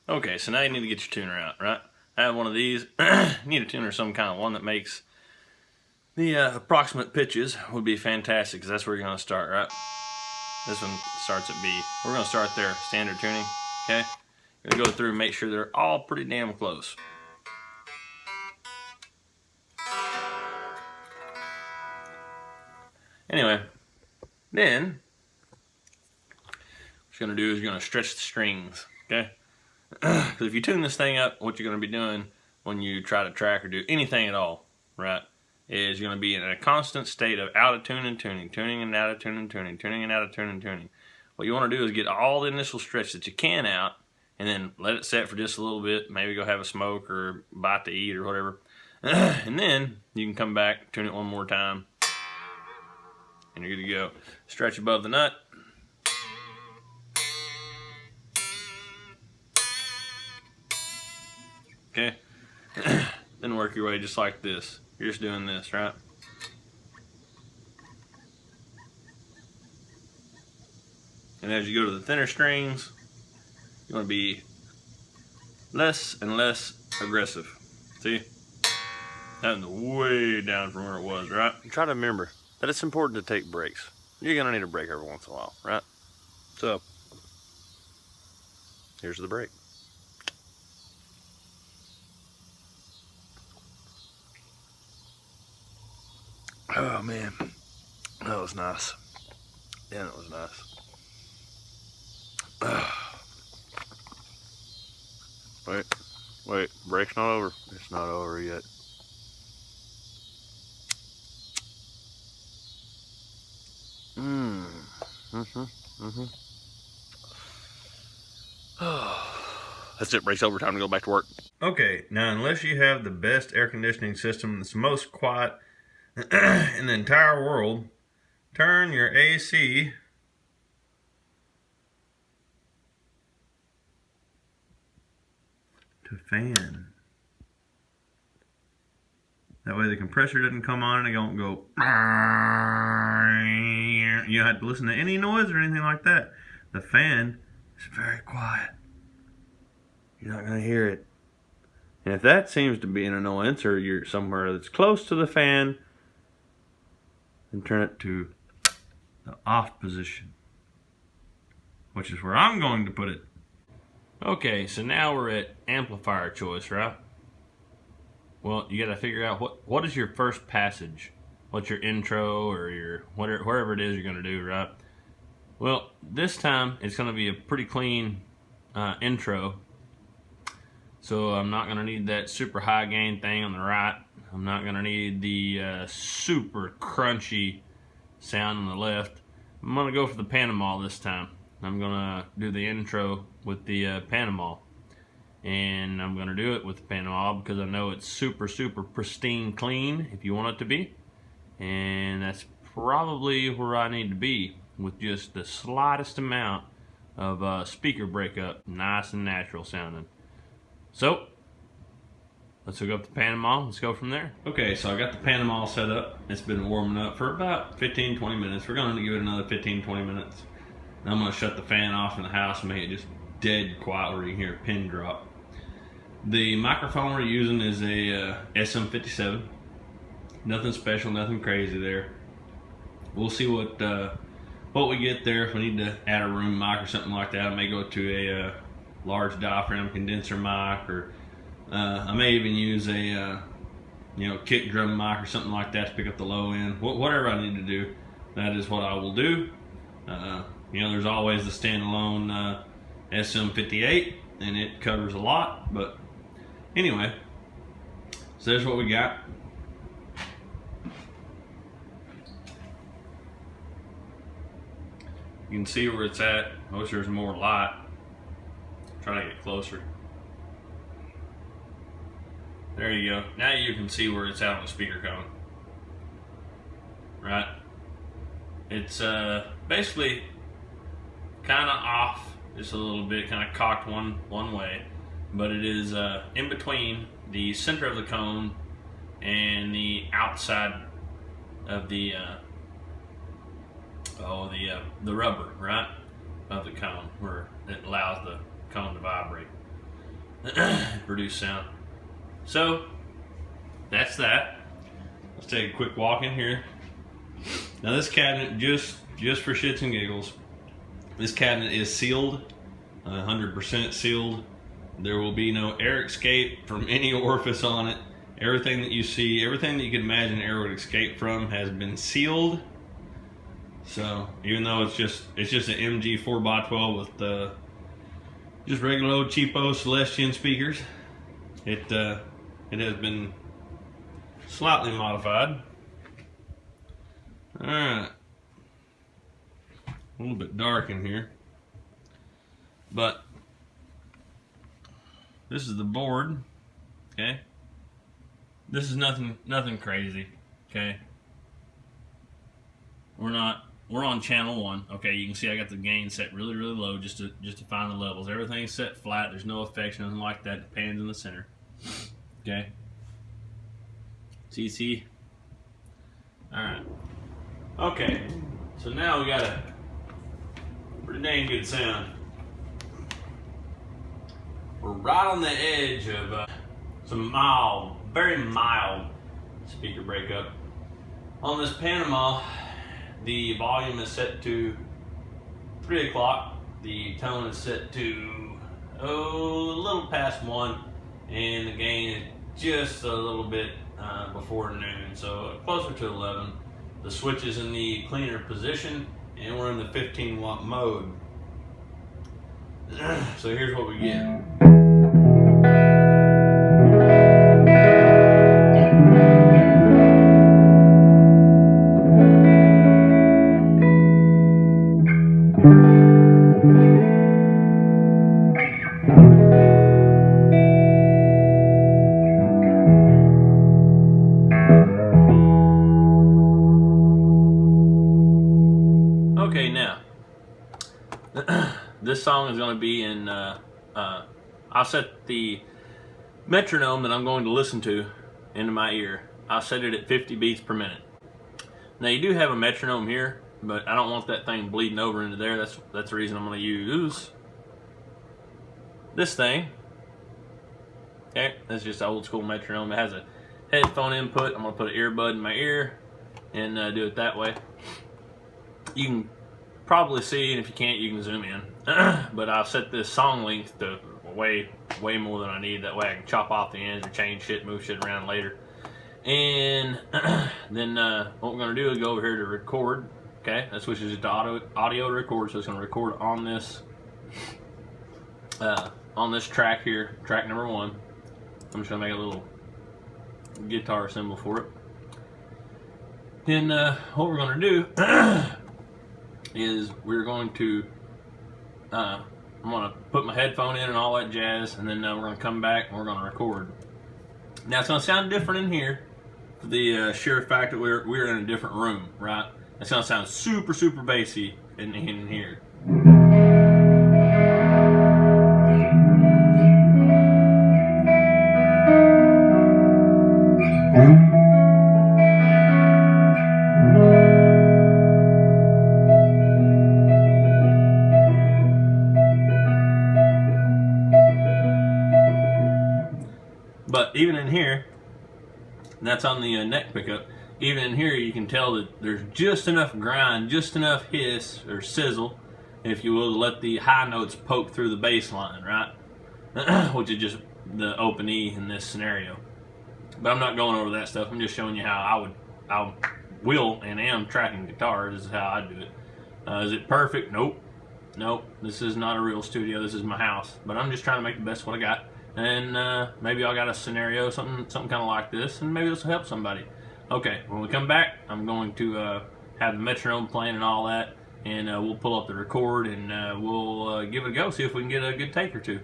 Okay, so now you need to get your tuner out, right? I have one of these. You need a tuner, some kind of one that makes the approximate pitches would be fantastic, because that's where you're going to start, right? This one starts at B. We're going to start there, standard tuning, okay? You're going to go through and make sure they're all pretty damn close. Anyway, then what you're going to do is you're going to stretch the strings, okay? Because if you tune this thing up, what you're going to be doing when you try to track or do anything at all, right, is you're going to be in a constant state of out of tune and tuning, tuning and out of tune and tuning, tuning and out of tune and tuning. What you want to do is get all the initial stretch that you can out, and then let it set for just a little bit, maybe go have a smoke or bite to eat or whatever. And then you can come back, tune it one more time, and you're good to go. Stretch above the nut. Okay, then work your way just like this. You're just doing this, right? And as you go to the thinner strings, you want to be less and less aggressive. See? That's way down from where it was, right? And try to remember that it's important to take breaks. You're going to need a break every once in a while, right? So, here's the break. Oh man, that was nice. Yeah, that was nice. Wait, break's not over. It's not over yet. That's it, break's over, time to go back to work. Okay, now unless you have the best air conditioning system that's most quiet in the entire world, turn your AC to fan. That way the compressor doesn't come on and it don't go. You don't have to listen to any noise or anything like that. The fan is very quiet. You're not going to hear it. And if that seems to be an annoyance, or you're somewhere that's close to the fan, then turn it to the off position, which is where I'm going to put it. Okay, so now we're at amplifier choice, right? Well, you got to figure out what is your first passage. What's your intro or your whatever it is you're going to do, right? Well, this time it's going to be a pretty clean intro. So I'm not going to need that super high gain thing on the right. I'm not going to need the super crunchy sound on the left. I'm going to go for the Panama this time. I'm going to do the intro with the Panama. And I'm going to do it with the Panama because I know it's super, super pristine clean if you want it to be. And that's probably where I need to be with just the slightest amount of speaker breakup. Nice and natural sounding. So, let's hook up the Panama. Let's go from there. Okay, so I got the Panama set up. It's been warming up for about 15-20 minutes. We're going to give it another 15-20 minutes. Then I'm going to shut the fan off in the house and make it just dead quiet where you can hear a pin drop. The microphone we're using is a SM57. Nothing special, nothing crazy there. We'll see what we get there. If we need to add a room mic or something like that, I may go to a large diaphragm condenser mic, or I may even use a kick drum mic or something like that to pick up the low end. Whatever I need to do, that is what I will do. There's always the standalone SM58, and it covers a lot. But anyway, so there's what we got. You can see where it's at. I wish there was more light. Try to get closer. There you go. Now you can see where it's at on the speaker cone. Right? It's basically kind of off just a little bit, kind of cocked one way, but it is in between the center of the cone and the outside of the rubber, right, of the cone, where it allows the cone to vibrate. produce sound. So that's that. Let's take a quick walk in here. Now this cabinet, just for shits and giggles, this cabinet is sealed, 100% sealed. There will be no air escape from any orifice on it. Everything that you see, everything that you can imagine air would escape from has been sealed. So even though it's just an MG 4x12 with just regular old cheapo Celestion speakers, it has been slightly modified. All right, a little bit dark in here, but this is the board. Okay, this is nothing crazy. Okay, we're on channel 1. Okay, you can see I got the gain set really low just to find the levels. Everything's set flat. There's no effects, nothing like that. The pan's in the center. Okay. CC. All right. Okay. So now we got a pretty dang good sound. We're right on the edge of some mild, very mild speaker breakup. On this Panama, the volume is set to 3 o'clock. The tone is set to a little past 1, and the gain is just a little bit before noon, so closer to 11. The switch is in the cleaner position, and we're in the 15 watt mode. So here's what we get. Okay, now this song is going to be in I'll set the metronome that I'm going to listen to into my ear. I'll set it at 50 beats per minute. Now you do have a metronome here, but I don't want that thing bleeding over into there. That's the reason I'm going to use this thing. Okay, that's just an old school metronome. It has a headphone input. I'm going to put an earbud in my ear and do it that way. You can probably see, and if you can't, you can zoom in. But I've set this song length to way more than I need. That way I can chop off the ends or change shit, move shit around later. And then what we're going to do is go over here to record. Okay, that switches it to audio to record, so it's going to record on this track here, track number 1. I'm just going to make a little guitar symbol for it. Then what we're going to do is we're going to I'm going to put my headphone in and all that jazz, and then we're going to come back and we're going to record. Now it's going to sound different in here for the sheer fact that we're in a different room, right? It's going to sound super bassy in here. But even in here, and that's on the neck pickup, even in here you can tell that there's just enough grind, just enough hiss or sizzle, if you will, to let the high notes poke through the bass line, right? Which is just the open E in this scenario. But I'm not going over that stuff. I'm just showing you how I will and am tracking guitars. This is how I do it. Is it perfect? Nope. This is not a real studio. This is my house. But I'm just trying to make the best of what I got. And maybe I got a scenario, something kind of like this, and maybe this will help somebody. Okay, when we come back, I'm going to have the metronome playing and all that, and we'll pull up the record and we'll give it a go, see if we can get a good take or two.